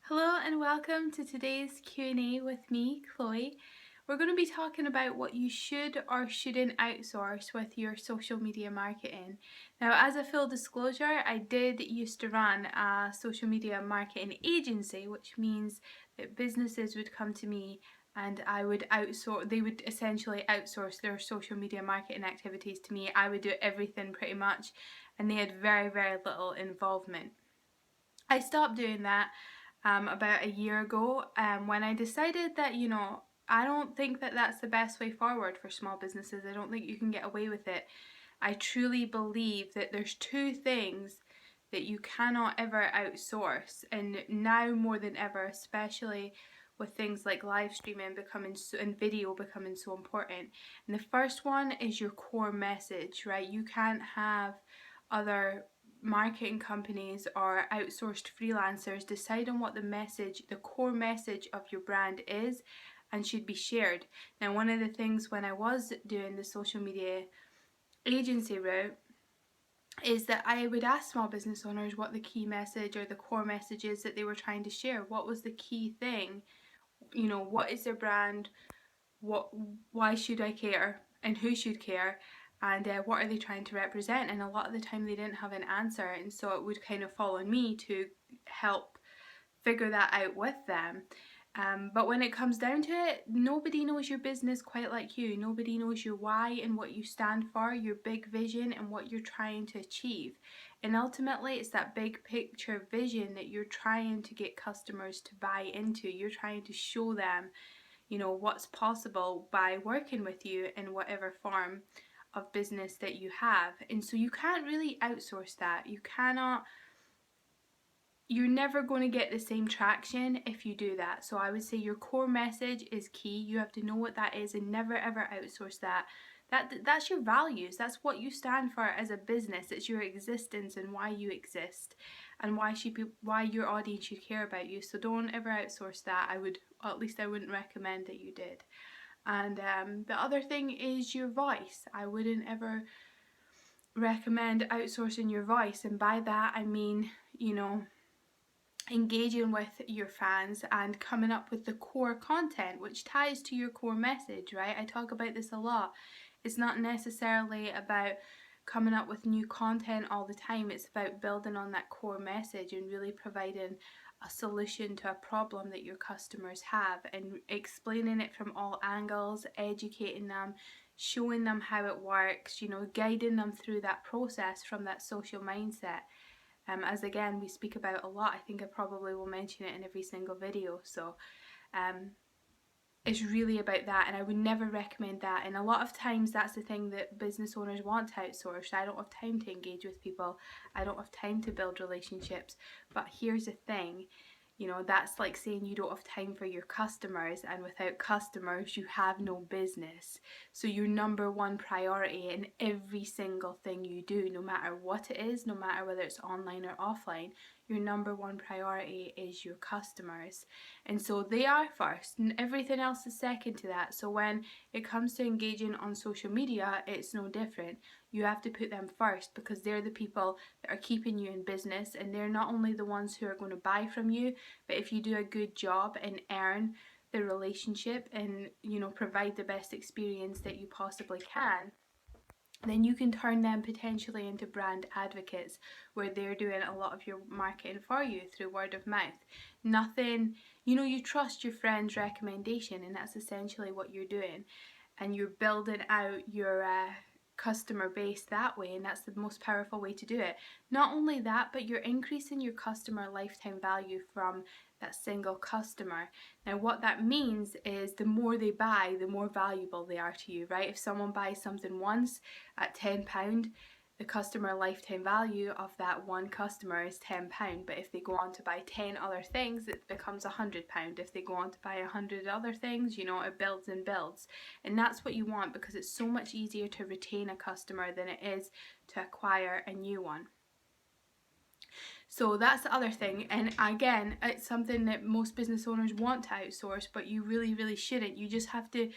Hello and welcome to today's Q&A with me, Chloe. We're going to be talking about what you should or shouldn't outsource with your social media marketing. Now, as a full disclosure, I did used to run a social media marketing agency, which means that businesses would come to me and I would outsource, they would essentially outsource their social media marketing activities to me. I would do everything pretty much, and they had very, very little involvement. I stopped doing that about a year ago when I decided that, I don't think that that's the best way forward for small businesses. I don't think you can get away with it. I truly believe that there's two things that you cannot ever outsource, and now more than ever, especially with things like live streaming becoming and video becoming so important. And the first one is your core message, right? You can't have other marketing companies or outsourced freelancers decide on what the core message of your brand is and should be shared. Now, one of the things when I was doing the social media agency route is that I would ask small business owners what the key message or the core message is that they were trying to share. What was the key thing? What is their brand? Why should I care? And who should care? And what are they trying to represent? And a lot of the time they didn't have an answer, and so it would kind of fall on me to help figure that out with them. But when it comes down to it, nobody knows your business quite like you. Nobody knows your why and what you stand for, your big vision and what you're trying to achieve. And ultimately, it's that big picture vision that you're trying to get customers to buy into. You're trying to show them, what's possible by working with you in whatever form of business that you have. And so you can't really outsource that. You're never going to get the same traction if you do that. So I would say your core message is key. You have to know what that is and never ever outsource that. That's your values. That's what you stand for as a business. It's your existence and why you exist, and why your audience should care about you. So don't ever outsource that. I wouldn't recommend that you did. And the other thing is your voice. I wouldn't ever recommend outsourcing your voice, and by that I mean, engaging with your fans and coming up with the core content which ties to your core message, right? I talk about this a lot. It's not necessarily about coming up with new content all the time. It's about building on that core message and really providing a solution to a problem that your customers have and explaining it from all angles, educating them, showing them how it works, guiding them through that process from that social mindset. As again we speak about a lot. I think I probably will mention it in every single video. So it's really about that, and I would never recommend that. And a lot of times that's the thing that business owners want to outsource. I don't have time to engage with people. I don't have time to build relationships. But here's the thing, that's like saying you don't have time for your customers, and without customers you have no business. So your number one priority in every single thing you do, no matter what it is, no matter whether it's online or offline, your number one priority is your customers. And so they are first, and everything else is second to that. So when it comes to engaging on social media, it's no different. You have to put them first, because they're the people that are keeping you in business, and they're not only the ones who are going to buy from you, but if you do a good job and earn the relationship and provide the best experience that you possibly can, then you can turn them potentially into brand advocates, where they're doing a lot of your marketing for you through word of mouth. You trust your friend's recommendation, and that's essentially what you're doing, and you're building out your customer base that way, and that's the most powerful way to do it. Not only that, but you're increasing your customer lifetime value from that single customer. Now what that means is the more they buy, the more valuable they are to you, right? If someone buys something once at £10, the customer lifetime value of that one customer is £10. But if they go on to buy 10 other things, it becomes £100. If they go on to buy 100 other things, it builds and builds. And that's what you want, because it's so much easier to retain a customer than it is to acquire a new one. So that's the other thing. And again, it's something that most business owners want to outsource, but you really, really shouldn't. You just have to,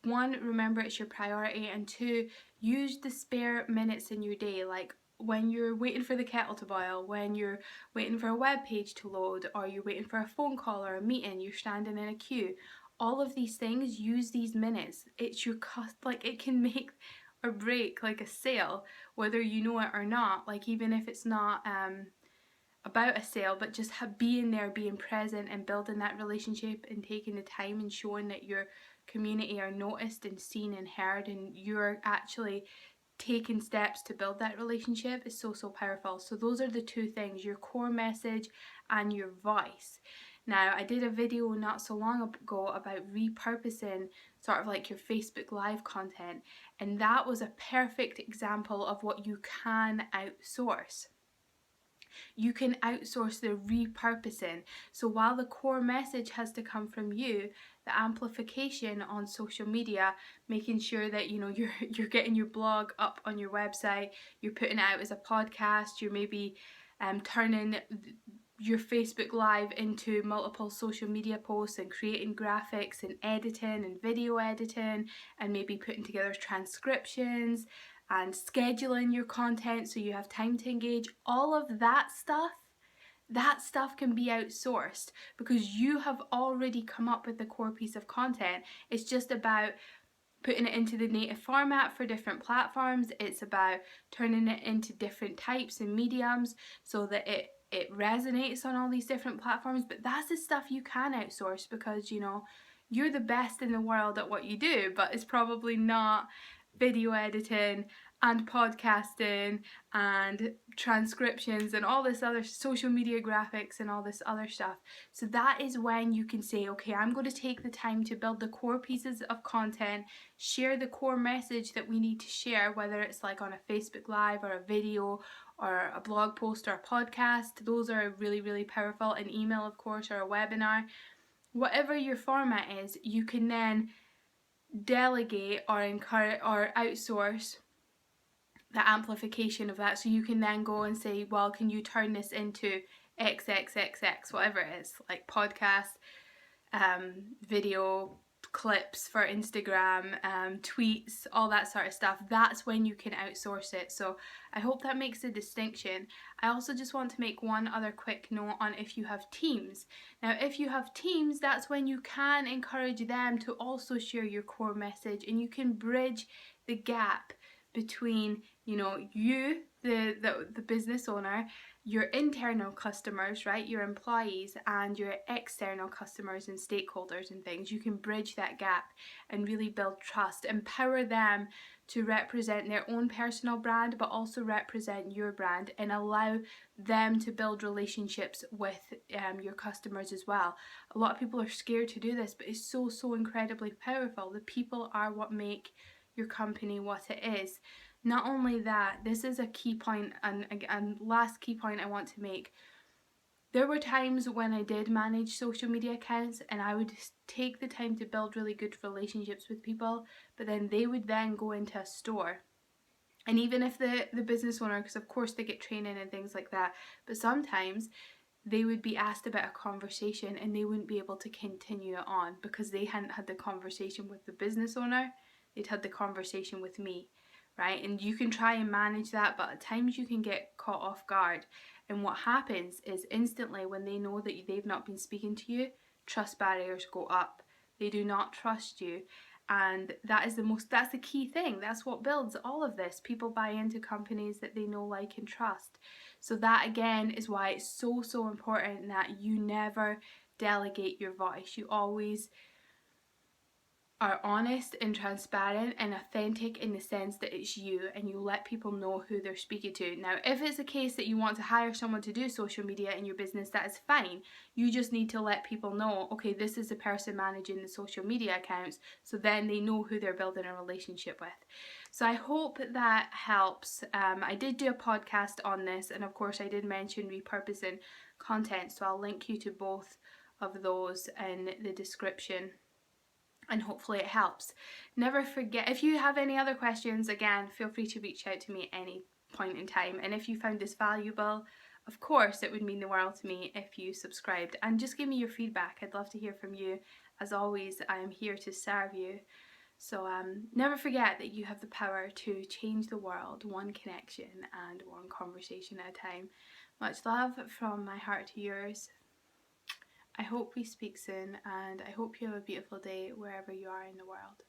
one, remember it's your priority, and two, use the spare minutes in your day. Like when you're waiting for the kettle to boil, when you're waiting for a web page to load, or you're waiting for a phone call or a meeting, you're standing in a queue. All of these things, use these minutes. It's your like it can make or break like a sale, whether you know it or not. Like even if it's not about a sale, but just being there, being present and building that relationship and taking the time and showing that your community are noticed and seen and heard, and you're actually taking steps to build that relationship is so powerful. So those are the two things, your core message and your voice. Now, I did a video not so long ago about repurposing sort of like your Facebook Live content, and that was a perfect example of what you can outsource. You can outsource the repurposing. So while the core message has to come from you, the amplification on social media, making sure that you're getting your blog up on your website, you're putting it out as a podcast, you're maybe turning your Facebook Live into multiple social media posts and creating graphics and editing and video editing and maybe putting together transcriptions and scheduling your content so you have time to engage. All of that stuff can be outsourced because you have already come up with the core piece of content. It's just about putting it into the native format for different platforms. It's about turning it into different types and mediums so that it resonates on all these different platforms. But that's the stuff you can outsource because you're the best in the world at what you do, but it's probably not video editing and podcasting and transcriptions and all this other social media graphics and all this other stuff. So that is when you can say, okay, I'm going to take the time to build the core pieces of content, share the core message that we need to share, whether it's like on a Facebook Live or a video or a blog post or a podcast. Those are really powerful. An email, of course, or a webinar. Whatever your format is, you can then delegate or encourage or outsource the amplification of that. So you can then go and say, well, can you turn this into XXXX, whatever it is, like podcast, video clips for Instagram, tweets, all that sort of stuff. That's when you can outsource it. So I hope that makes a distinction. I also just want to make one other quick note on if you have teams. Now, if you have teams, that's when you can encourage them to also share your core message, and you can bridge the gap between you, the business owner, your internal customers, right, your employees, and your external customers and stakeholders and things. You can bridge that gap and really build trust, empower them to represent their own personal brand but also represent your brand, and allow them to build relationships with your customers as well. A lot of people are scared to do this, but it's so incredibly powerful. The people are what make your company what it is. Not only that, this is a key point, and last key point I want to make. There were times when I did manage social media accounts and I would take the time to build really good relationships with people, but then they would then go into a store. And even if the business owner, because of course they get training and things like that, but sometimes they would be asked about a conversation and they wouldn't be able to continue it on because they hadn't had the conversation with the business owner, they'd had the conversation with me. Right? And you can try and manage that, but at times you can get caught off guard. And what happens is instantly when they know that they've not been speaking to you, trust barriers go up. They do not trust you. And that's the key thing. That's what builds all of this. People buy into companies that they know, like, and trust. So that again is why it's so important that you never delegate your voice. You always are honest and transparent and authentic in the sense that it's you, and you let people know who they're speaking to. Now, if it's a case that you want to hire someone to do social media in your business, that is fine. You just need to let people know, okay, this is the person managing the social media accounts, so then they know who they're building a relationship with. So I hope that helps. I did do a podcast on this, and of course I did mention repurposing content, so I'll link you to both of those in the description. And hopefully it helps. Never forget, if you have any other questions, again, feel free to reach out to me at any point in time. And if you found this valuable, of course, it would mean the world to me if you subscribed. And just give me your feedback. I'd love to hear from you. As always, I am here to serve you. So never forget that you have the power to change the world one connection and one conversation at a time. Much love from my heart to yours. I hope we speak soon, and I hope you have a beautiful day wherever you are in the world.